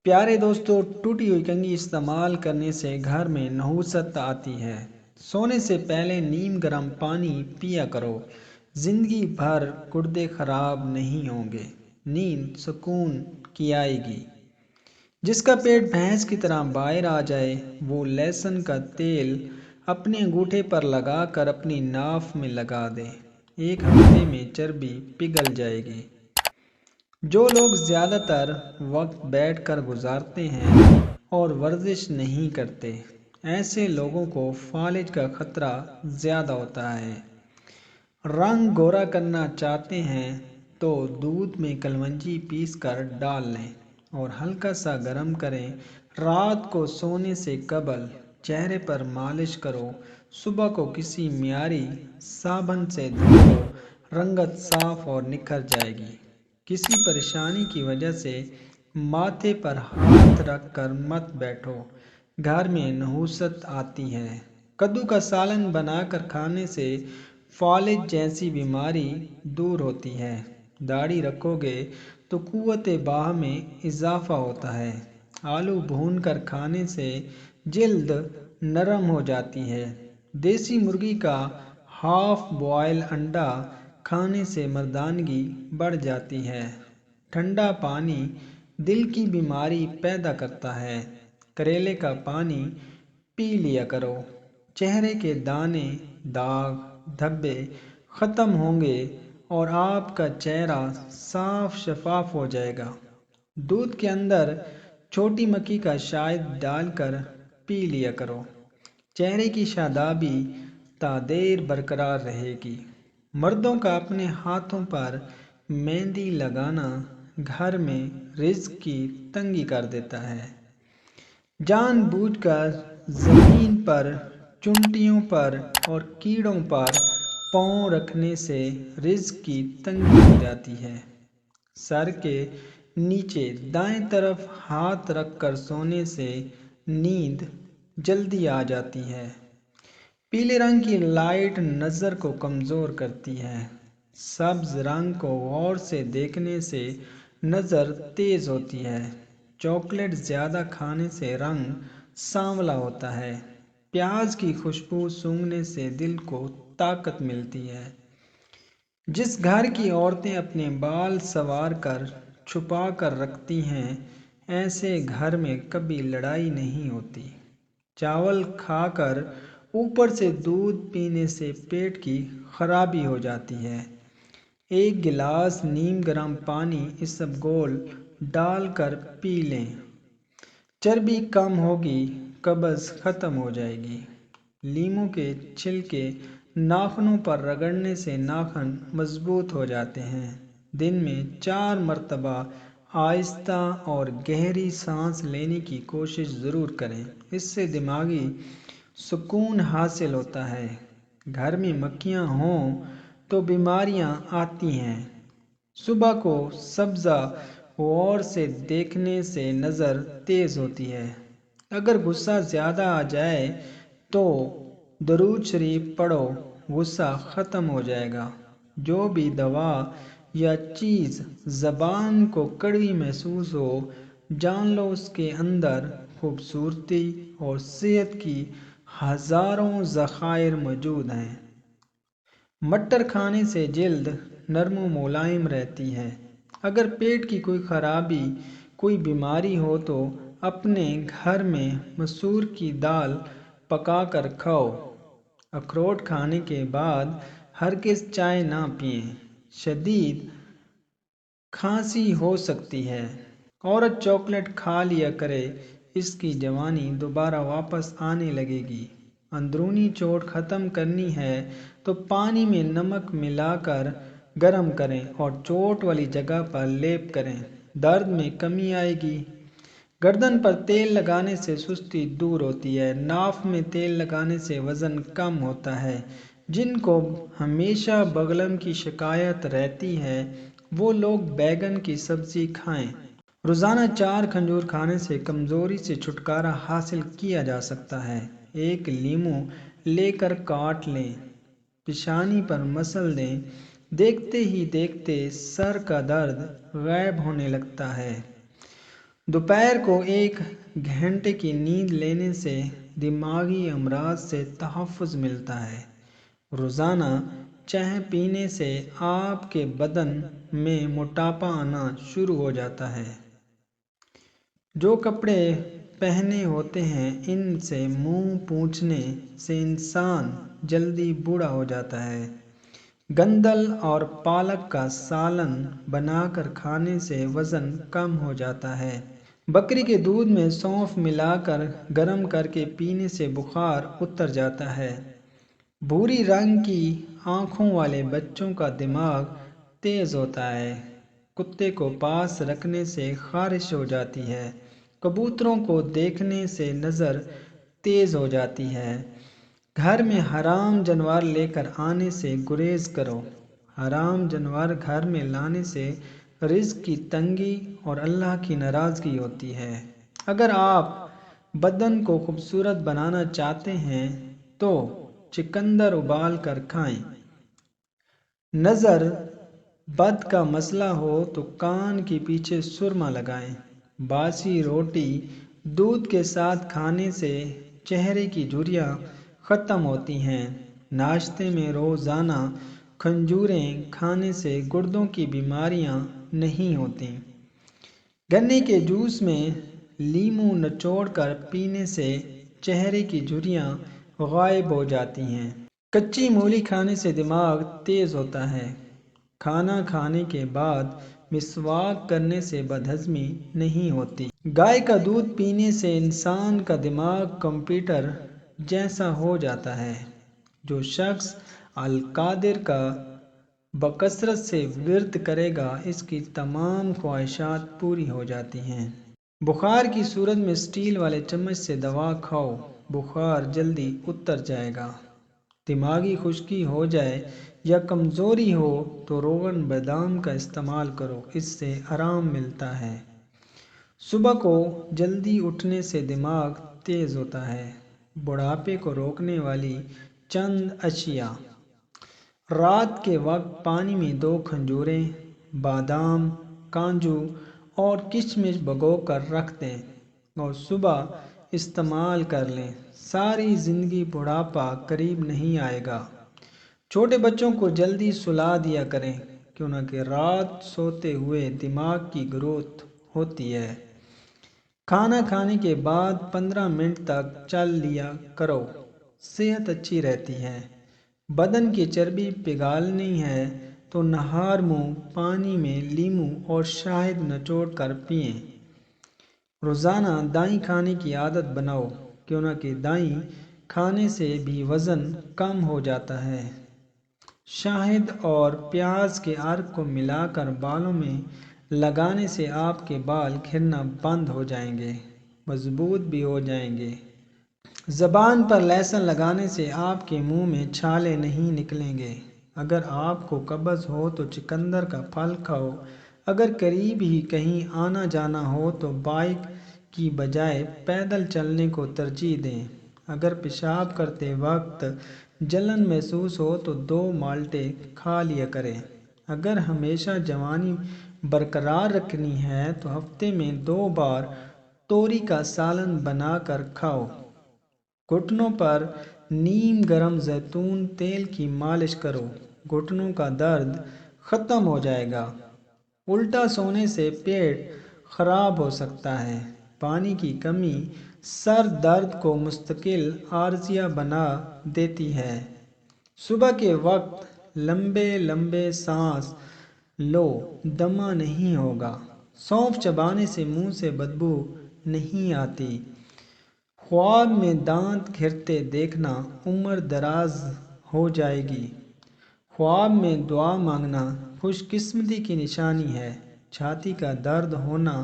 پیارے دوستو، ٹوٹی ہوئی کنگھی استعمال کرنے سے گھر میں نحوست آتی ہے۔ سونے سے پہلے نیم گرم پانی پیا کرو۔ زندگی بھر گردے خراب نہیں ہوں گے، نیند سکون کی آئے گی۔ جس کا پیٹ بھینس کی طرح باہر آ جائے، وہ لہسن کا تیل اپنے انگوٹھے پر لگا کر اپنی ناف میں لگا دے، 1 ہفتے میں چربی پگھل جائے گی۔ جو لوگ زیادہ تر وقت بیٹھ کر گزارتے ہیں اور ورزش نہیں کرتے، ایسے لوگوں کو فالج کا خطرہ زیادہ ہوتا ہے۔ رنگ گورا کرنا چاہتے ہیں تو دودھ میں کلونجی پیس کر ڈال لیں اور ہلکا سا گرم کریں۔ رات کو سونے سے قبل چہرے پر مالش کرو۔ صبح کو کسی معیاری صابن سے دھو لو، رنگت صاف اور نکھر جائے گی۔ کسی پریشانی کی وجہ سے ماتھے پر ہاتھ رکھ کر مت بیٹھو، گھر میں نحوست آتی ہے۔ کدو کا سالن بنا کر کھانے سے فالج جیسی بیماری دور ہوتی ہے۔ داڑھی رکھو گے تو قوت باہ میں اضافہ ہوتا ہے۔ آلو بھون کر کھانے سے جلد نرم ہو جاتی ہے۔ دیسی مرغی کا ہاف بوائل انڈا کھانے سے مردانگی بڑھ جاتی ہے۔ ٹھنڈا پانی دل کی بیماری پیدا کرتا ہے۔ کریلے کا پانی پی لیا کرو۔ چہرے کے دانے، داغ، دھبے ختم ہوں گے اور آپ کا چہرہ صاف شفاف ہو جائے گا۔ دودھ کے اندر چھوٹی مکھی کا شہد ڈال کر پی لیا کرو۔ چہرے کی شادابی تا دیر برقرار رہے گی۔ مردوں کا اپنے ہاتھوں پر مہندی لگانا گھر میں رزق کی تنگی کر دیتا ہے۔ جان بوجھ کر زمین پر، چونٹیوں پر اور کیڑوں پر پاؤں رکھنے سے رزق کی تنگی ہو جاتی ہے۔ سر کے نیچے دائیں طرف ہاتھ رکھ کر سونے سے نیند جلدی آ جاتی ہے۔ پیلے رنگ کی لائٹ نظر کو کمزور کرتی ہے۔ سبز رنگ کو غور سے دیکھنے سے نظر تیز ہوتی ہے۔ چاکلیٹ زیادہ کھانے سے رنگ سانولا ہوتا ہے۔ پیاز کی خوشبو سونگھنے سے دل کو طاقت ملتی ہے۔ جس گھر کی عورتیں اپنے بال سنوار کر چھپا کر رکھتی ہیں، ایسے گھر میں کبھی لڑائی نہیں ہوتی۔ چاول کھا کر اوپر سے دودھ پینے سے پیٹ کی خرابی ہو جاتی ہے۔ 1 گلاس نیم گرم پانی اسبگول ڈال کر پی لیں، چربی کم ہوگی، قبض ختم ہو جائے گی۔ لیموں کے چھلکے ناخنوں پر رگڑنے سے ناخن مضبوط ہو جاتے ہیں۔ دن میں 4 مرتبہ آہستہ اور گہری سانس لینے کی کوشش ضرور کریں، اس سے دماغی سکون حاصل ہوتا ہے۔ گھر میں مکھیاں ہوں تو بیماریاں آتی ہیں۔ صبح کو سبزہ غور سے دیکھنے سے نظر تیز ہوتی ہے۔ اگر غصہ زیادہ آ جائے تو درود شریف پڑھو، غصہ ختم ہو جائے گا۔ جو بھی دوا یا چیز زبان کو کڑوی محسوس ہو، جان لو اس کے اندر خوبصورتی اور صحت کی ہزاروں ذخائر موجود ہیں۔ مٹر کھانے سے جلد نرم و ملائم رہتی ہے۔ اگر پیٹ کی کوئی خرابی، کوئی بیماری ہو تو اپنے گھر میں مسور کی دال پکا کر کھاؤ۔ اخروٹ کھانے کے بعد ہرگز چائے نہ پئیں، شدید کھانسی ہو سکتی ہے۔ عورت چاکلیٹ کھا لیا کرے، اس کی جوانی دوبارہ واپس آنے لگے گی۔ اندرونی چوٹ ختم کرنی ہے تو پانی میں نمک ملا کر گرم کریں اور چوٹ والی جگہ پر لیپ کریں، درد میں کمی آئے گی۔ گردن پر تیل لگانے سے سستی دور ہوتی ہے۔ ناف میں تیل لگانے سے وزن کم ہوتا ہے۔ جن کو ہمیشہ بلغم کی شکایت رہتی ہے، وہ لوگ بیگن کی سبزی کھائیں۔ روزانہ 4 کھجور کھانے سے کمزوری سے چھٹکارا حاصل کیا جا سکتا ہے۔ 1 لیموں لے کر کاٹ لیں، پیشانی پر مسل دیں، دیکھتے ہی دیکھتے سر کا درد غائب ہونے لگتا ہے۔ دوپہر کو 1 گھنٹے کی نیند لینے سے دماغی امراض سے تحفظ ملتا ہے۔ روزانہ چائے پینے سے آپ کے بدن میں موٹاپا آنا شروع ہو جاتا ہے۔ جو کپڑے پہنے ہوتے ہیں ان سے منہ پوچھنے سے انسان جلدی بوڑھا ہو جاتا ہے۔ گندل اور پالک کا سالن بنا کر کھانے سے وزن کم ہو جاتا ہے۔ بکری کے دودھ میں سونف ملا کر گرم کر کے پینے سے بخار اتر جاتا ہے۔ بھوری رنگ کی آنکھوں والے بچوں کا دماغ تیز ہوتا ہے۔ کتے کو پاس رکھنے سے خارش ہو جاتی ہے۔ کبوتروں کو دیکھنے سے نظر تیز ہو جاتی ہے۔ گھر میں حرام جانور لے کر آنے سے گریز کرو۔ حرام جانور گھر میں لانے سے رزق کی تنگی اور اللہ کی ناراضگی ہوتی ہے۔ اگر آپ بدن کو خوبصورت بنانا چاہتے ہیں تو چقندر ابال کر کھائیں۔ نظر بد کا مسئلہ ہو تو کان کے پیچھے سرما لگائیں۔ باسی روٹی دودھ کے ساتھ کھانے سے چہرے کی جھریاں ختم ہوتی ہیں۔ ناشتے میں روزانہ کھجوریں کھانے سے گردوں کی بیماریاں نہیں ہوتیں۔ گنے کے جوس میں لیموں نچوڑ کر پینے سے چہرے کی جھریاں غائب ہو جاتی ہیں۔ کچی مولی کھانے سے دماغ تیز ہوتا ہے۔ کھانا کھانے کے بعد مسواک کرنے سے بدہضمی نہیں ہوتی۔ گائے کا دودھ پینے سے انسان کا دماغ کمپیوٹر جیسا ہو جاتا ہے۔ جو شخص القادر کا بکثرت سے ورد کرے گا اس کی تمام خواہشات پوری ہو جاتی ہیں۔ بخار کی صورت میں اسٹیل والے چمچ سے دوا کھاؤ، بخار جلدی اتر جائے گا۔ دماغی خشکی ہو جائے یا کمزوری ہو تو روغن بادام کا استعمال کرو، اس سے آرام ملتا ہے۔ صبح کو جلدی اٹھنے سے دماغ تیز ہوتا ہے۔ بڑھاپے کو روکنے والی چند اشیاء: رات کے وقت پانی میں 2 کھجوریں، بادام، کاجو اور کشمش بھگو کر رکھ دیں اور صبح استعمال کر لیں۔ ساری زندگی بڑھاپا قریب نہیں آئے گا۔ چھوٹے بچوں کو جلدی سلا دیا کریں کیونکہ رات سوتے ہوئے دماغ کی گروتھ ہوتی ہے۔ کھانا کھانے کے بعد 15 منٹ تک چل لیا کرو، صحت اچھی رہتی ہے۔ بدن کی چربی پگھالنی ہے تو نہار منہ پانی میں لیموں اور شہد نچوڑ کر پئیں۔ روزانہ دہی کھانے کی عادت بناؤ کیونکہ دہی کھانے سے بھی وزن کم ہو جاتا ہے۔ شہد اور پیاز کے عرق کو ملا کر بالوں میں لگانے سے آپ کے بال گھرنا بند ہو جائیں گے، مضبوط بھی ہو جائیں گے۔ زبان پر لہسن لگانے سے آپ کے منہ میں چھالے نہیں نکلیں گے۔ اگر آپ کو قبض ہو تو چقندر کا پھل کھاؤ۔ اگر قریب ہی کہیں آنا جانا ہو تو بائیک کی بجائے پیدل چلنے کو ترجیح دیں۔ اگر پیشاب کرتے وقت جلن محسوس ہو تو 2 مالٹے کھا لیا کریں۔ اگر ہمیشہ جوانی برقرار رکھنی ہے تو ہفتے میں 2 بار توری کا سالن بنا کر کھاؤ۔ گھٹنوں پر نیم گرم زیتون تیل کی مالش کرو، گھٹنوں کا درد ختم ہو جائے گا۔ الٹا سونے سے پیٹ خراب ہو سکتا ہے۔ پانی کی کمی سر درد کو مستقل عارضہ بنا دیتی ہے۔ صبح کے وقت لمبے لمبے سانس لو، دمہ نہیں ہوگا۔ سونف چبانے سے منہ سے بدبو نہیں آتی۔ خواب میں دانت گھرتے دیکھنا عمر دراز ہو جائے گی۔ خواب میں دعا مانگنا خوش قسمتی کی نشانی ہے۔ چھاتی کا درد ہونا،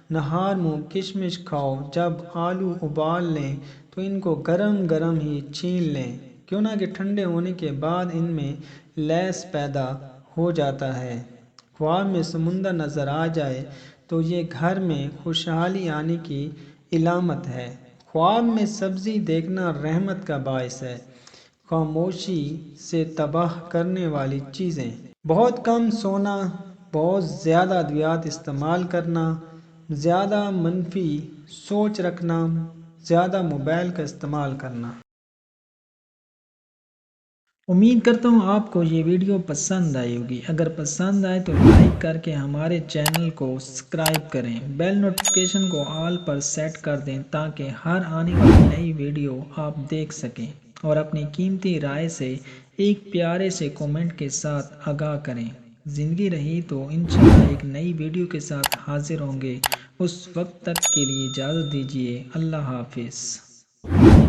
نہار منہ کشمش کھاؤ۔ جب آلو ابال لیں تو ان کو گرم گرم ہی چھیل لیں کیونکہ ٹھنڈے ہونے کے بعد ان میں لیس پیدا ہو جاتا ہے۔ خواب میں سمندر نظر آ جائے تو یہ گھر میں خوشحالی آنے کی علامت ہے۔ خواب میں سبزی دیکھنا رحمت کا باعث ہے۔ خاموشی سے تباہ کرنے والی چیزیں: بہت کم سونا، بہت زیادہ ادویات استعمال کرنا، زیادہ منفی سوچ رکھنا، زیادہ موبائل کا استعمال کرنا۔ امید کرتا ہوں آپ کو یہ ویڈیو پسند آئی ہوگی۔ اگر پسند آئے تو لائک کر کے ہمارے چینل کو سبسکرائب کریں، بیل نوٹیفیکیشن کو آل پر سیٹ کر دیں تاکہ ہر آنے والی نئی ویڈیو آپ دیکھ سکیں، اور اپنی قیمتی رائے سے ایک پیارے سے کومنٹ کے ساتھ آگاہ کریں۔ زندگی رہی تو انشاءاللہ ایک نئی ویڈیو کے ساتھ حاضر ہوں گے۔ اس وقت تک کے لیے اجازت دیجیے۔ اللہ حافظ۔